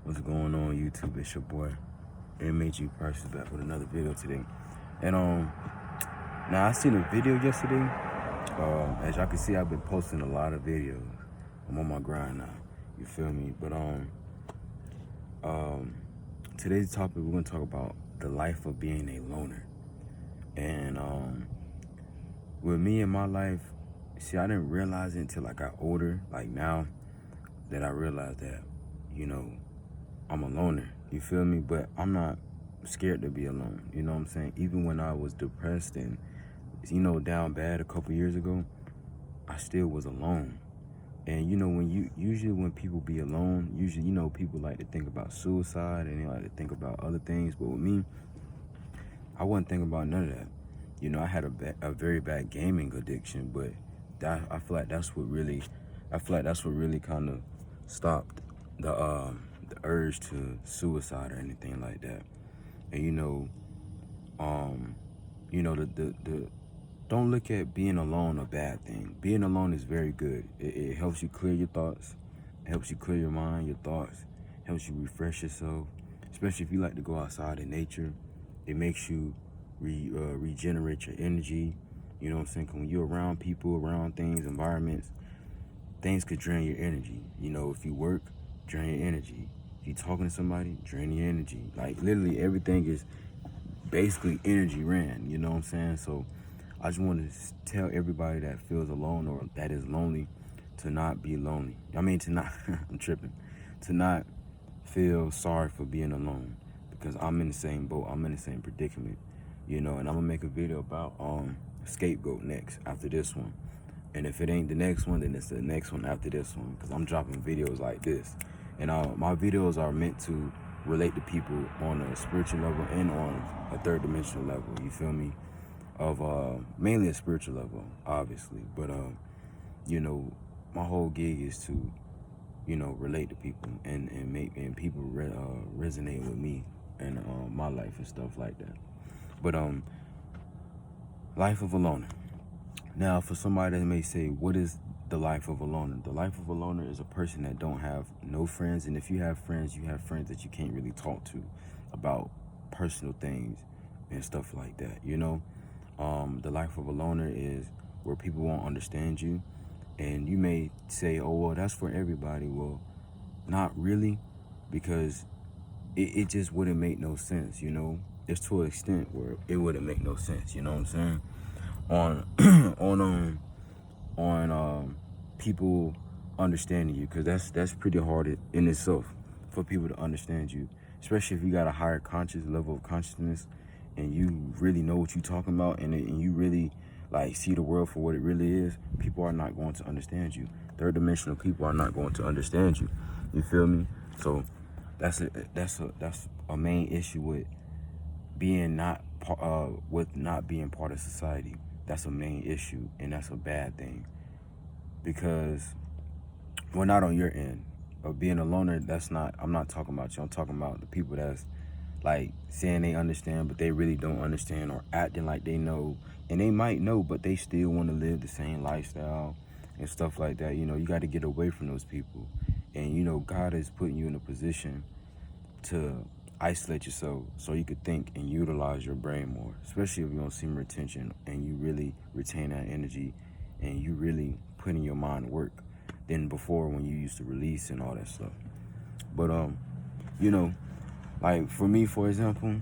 What's going on YouTube? It's your boy M.A.G. Price is back with another video today. And now I seen a video yesterday. As y'all can see, I've been posting a lot of videos. I'm on my grind now. You feel me? But today's topic, we're gonna talk about the life of being a loner. And with me in my life, see, I didn't realize it until I got older. Like now that I realized that, you know, I'm a loner, you feel me? But I'm not scared to be alone, you know what I'm saying? Even when I was depressed and, you know, down bad a couple years ago, I still was alone. And, you know, usually when people be alone, usually, you know, people like to think about suicide and they like to think about other things. But with me, I wasn't thinking about none of that. You know, I had a very bad gaming addiction, but I feel like that's what really kind of stopped the urge to suicide or anything like that. And the don't look at being alone a bad thing. Being alone is very good. It helps you clear your thoughts. It helps you clear your mind, your thoughts. It helps you refresh yourself, especially if you like to go outside in nature. It makes you regenerate your energy. You know what I'm saying? 'Cause when you're around people, around things, environments, things could drain your energy. You know, if you work, drain your energy. If you talking to somebody, drain your energy. Like literally everything is basically energy ran, you know what I'm saying? So I just want to tell everybody that feels alone or that is lonely to not be lonely. I mean, to not, I'm tripping, to not feel sorry for being alone, because I'm in the same boat. I'm in the same predicament, you know, and I'm gonna make a video about scapegoat next after this one. And if it ain't the next one, then it's the next one after this one, because I'm dropping videos like this. And my videos are meant to relate to people on a spiritual level and on a third dimensional level, you feel me? Of mainly a spiritual level, obviously. But, you know, my whole gig is to, you know, relate to people and make people resonate with me and my life and stuff like that. But life of a loner. Now, for somebody that may say, what is the life of a loner? The life of a loner is a person that don't have no friends. And if you have friends that you can't really talk to about personal things and stuff like that, you know? The life of a loner is where people won't understand you. And you may say, oh, well, that's for everybody. Well, not really, because it just wouldn't make no sense, you know? It's to an extent where it wouldn't make no sense, you know what I'm saying? On people understanding you, because that's pretty hard in itself for people to understand you, especially if you got a higher conscious level of consciousness and you really know what you're talking about and you really like see the world for what it really is. People are not going to understand you. Third dimensional people are not going to understand you. You feel me? So that's a main issue with being not being part of society. That's a main issue, and that's a bad thing, because we're not on your end of being a loner. I'm not talking about you. I'm talking about the people that's like saying they understand, but they really don't understand, or acting like they know, and they might know, but they still want to live the same lifestyle and stuff like that. You know, you got to get away from those people. And, you know, God is putting you in a position to isolate yourself so you could think and utilize your brain more, especially if you don't seem retention and you really retain that energy and you really put in your mind to work than before when you used to release and all that stuff. But you know, like for me, for example,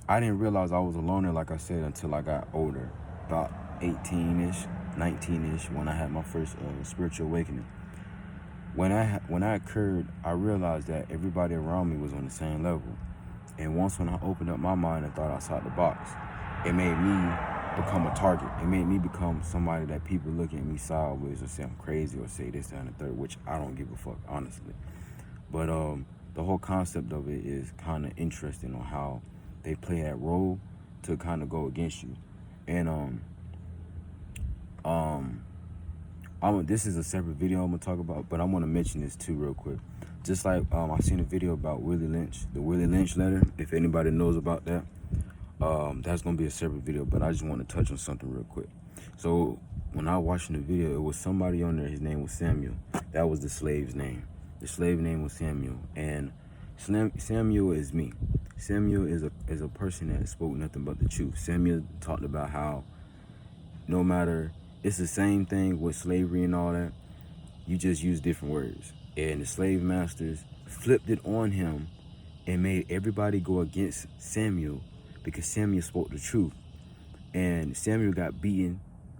I didn't realize I was a loner, like I said, until I got older, about 18-ish, 19-ish, when I had my first spiritual awakening. When that occurred, I realized that everybody around me was on the same level. And once when I opened up my mind and thought outside the box, it made me become a target. It made me become somebody that people look at me sideways or say I'm crazy or say this, that, and the third, which I don't give a fuck, honestly. But the whole concept of it is kind of interesting on how they play that role to kind of go against you. And this is a separate video I'm gonna talk about, but I want to mention this too real quick. Just like I seen a video about Willie Lynch, the Willie Lynch letter. If anybody knows about that, that's gonna be a separate video. But I just want to touch on something real quick. So when I was watching the video, it was somebody on there. His name was Samuel. That was the slave's name. The slave name was Samuel, and Samuel is me. Samuel is a person that spoke nothing but the truth. Samuel talked about how no matter, it's the same thing with slavery and all that. You just use different words. And the slave masters flipped it on him and made everybody go against Samuel because Samuel spoke the truth. And Samuel got beaten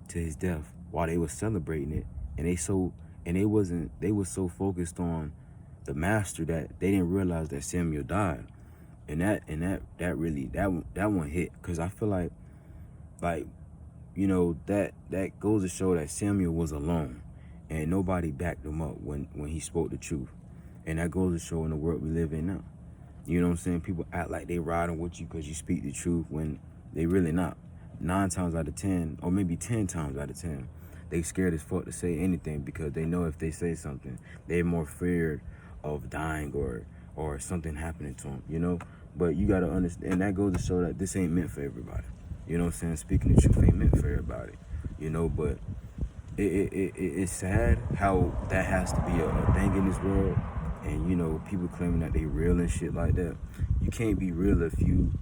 to his death while they were celebrating it. And they were so focused on the master that they didn't realize that Samuel died. And that really that one hit, because I feel like that goes to show that Samuel was alone and nobody backed him up when he spoke the truth. And that goes to show in the world we live in now. You know what I'm saying? People act like they riding with you because you speak the truth when they really not. 9 times out of 10, or maybe 10 times out of 10, they scared as fuck to say anything because they know if they say something, they're more feared of dying or something happening to them, you know? But you got to understand, and that goes to show that this ain't meant for everybody. You know what I'm saying? Speaking the truth ain't meant for everybody, you know? But it's sad how that has to be a thing in this world. And, you know, people claiming that they real and shit like that. You can't be real if you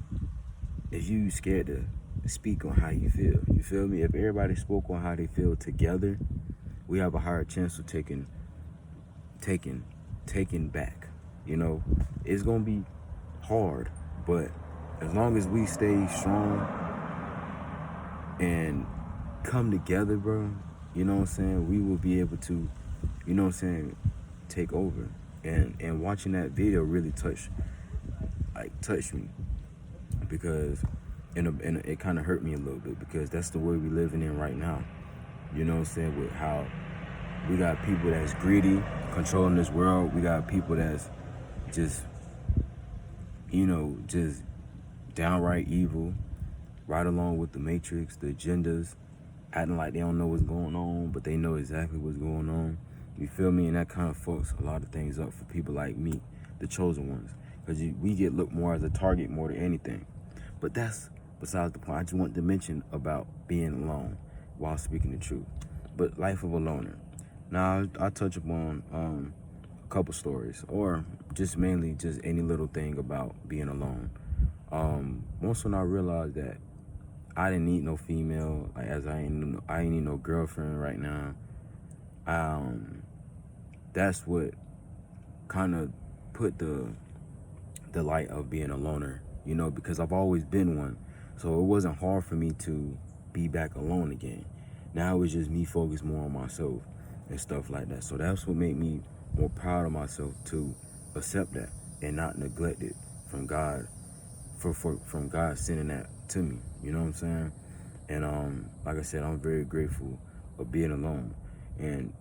scared to speak on how you feel. You feel me? If everybody spoke on how they feel together, we have a higher chance of taking back. You know, it's gonna be hard, but as long as we stay strong and come together, bro, you know what I'm saying, we will be able to, you know what I'm saying, take over. And watching that video really touched me, because it kind of hurt me a little bit, because that's the way we living in right now. You know what I'm saying, with how we got people that's greedy, controlling this world. We got people that's just, you know, just downright evil, right along with the Matrix, the agendas, acting like they don't know what's going on, but they know exactly what's going on. You feel me? And that kind of fucks a lot of things up for people like me, the chosen ones, because we get looked more as a target more than anything. But that's besides the point. I just want to mention about being alone while speaking the truth. But life of a loner. Now I'll touch upon a couple stories, or just mainly just any little thing about being alone. Once when I realized that I didn't need no female, like, as I ain't need no girlfriend right now. That's what kind of put the light of being a loner, you know, because I've always been one. So it wasn't hard for me to be back alone again. Now it was just me focused more on myself and stuff like that. So that's what made me more proud of myself to accept that and not neglect it from God, from God sending that to me. You know what I'm saying? And like I said, I'm very grateful of being alone. And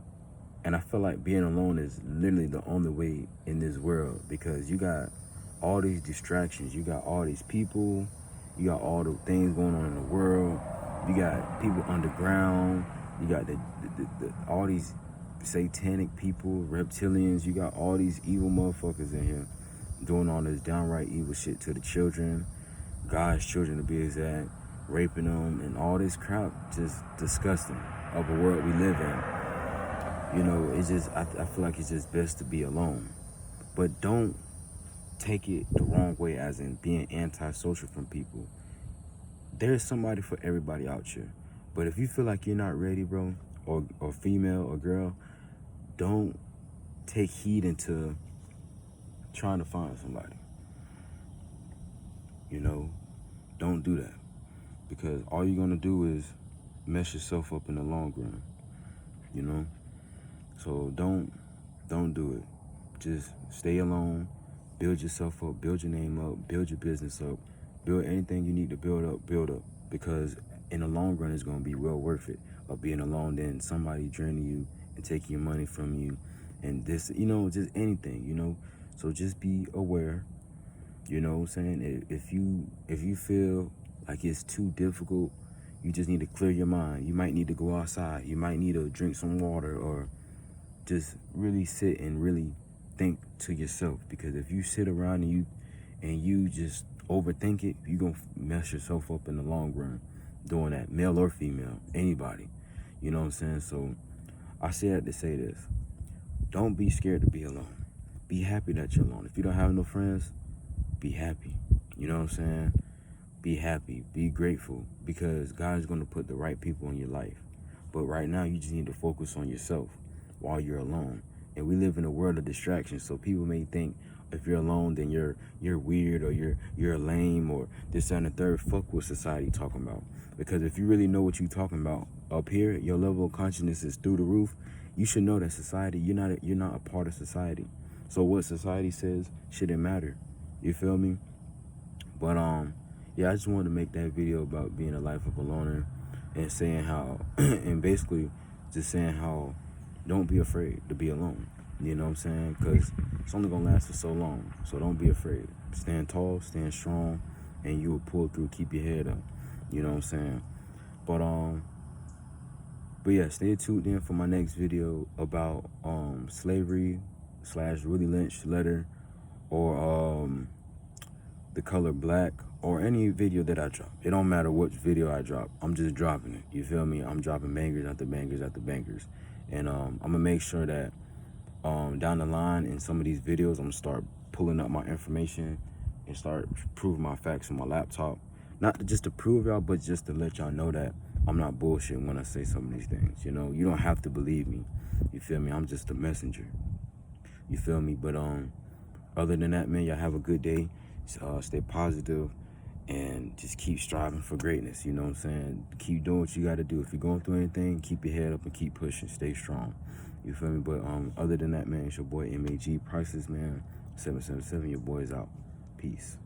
I feel like being alone is literally the only way in this world, because you got all these distractions. You got all these people. You got all the things going on in the world. You got people underground. You got all these satanic people, reptilians. You got all these evil motherfuckers in here doing all this downright evil shit to the children, God's children to be exact, raping them, and all this crap. Just disgusting of a world we live in. You know, it's just, I feel like it's just best to be alone. But don't take it the wrong way, as in being antisocial from people. There's somebody for everybody out here. But if you feel like you're not ready, bro, or female or girl, don't take heed into trying to find somebody. You know, don't do that. Because all you're going to do is mess yourself up in the long run. You know? So don't do it. Just stay alone, build yourself up, build your name up, build your business up, build anything you need to build up. Because in the long run, it's going to be well worth it of being alone than somebody draining you and taking your money from you. And this, you know, just anything, you know. So just be aware, you know what I'm saying? If you feel like it's too difficult, you just need to clear your mind. You might need to go outside. You might need to drink some water, or just really sit and really think to yourself. Because if you sit around and you just overthink it, you're going to mess yourself up in the long run doing that, male or female, anybody. You know what I'm saying? So I say that to say this. Don't be scared to be alone. be happy that you're alone. If you don't have no friends, be happy. You know what I'm saying? Be happy, be grateful, because God's going to put the right people in your life. But right now, you just need to focus on yourself while you're alone. And we live in a world of distractions, so people may think if you're alone, then you're weird, or you're lame, or this and the third. Fuck what society talking about. Because if you really know what you're talking about up here, your level of consciousness is through the roof. You should know that society, you're not a part of society. So what society says shouldn't matter. You feel me? But yeah, I just wanted to make that video about being a life of a loner, and saying how, and basically just saying how, don't be afraid to be alone. You know what I'm saying? Because it's only gonna last for so long. So don't be afraid. Stand tall, stand strong, and you will pull through. Keep your head up. You know what I'm saying? But yeah, stay tuned in for my next video about slavery / Willie Lynch letter, or the color black, or any video that I drop. It don't matter what video I drop. I'm just dropping it. You feel me? I'm dropping bangers after bangers after bangers. And I'm gonna make sure that down the line in some of these videos, I'm gonna start pulling up my information and start proving my facts on my laptop. Not just to prove y'all, but just to let y'all know that I'm not bullshitting when I say some of these things. You know, you don't have to believe me. You feel me? I'm just a messenger. You feel me? But other than that, man, y'all have a good day. Stay positive, and just keep striving for greatness. You know what I'm saying? Keep doing what you got to do. If you're going through anything, keep your head up and keep pushing. Stay strong. You feel me? But other than that, man, it's your boy M.A.G. Priceless, man. 777. Your boy's out. Peace.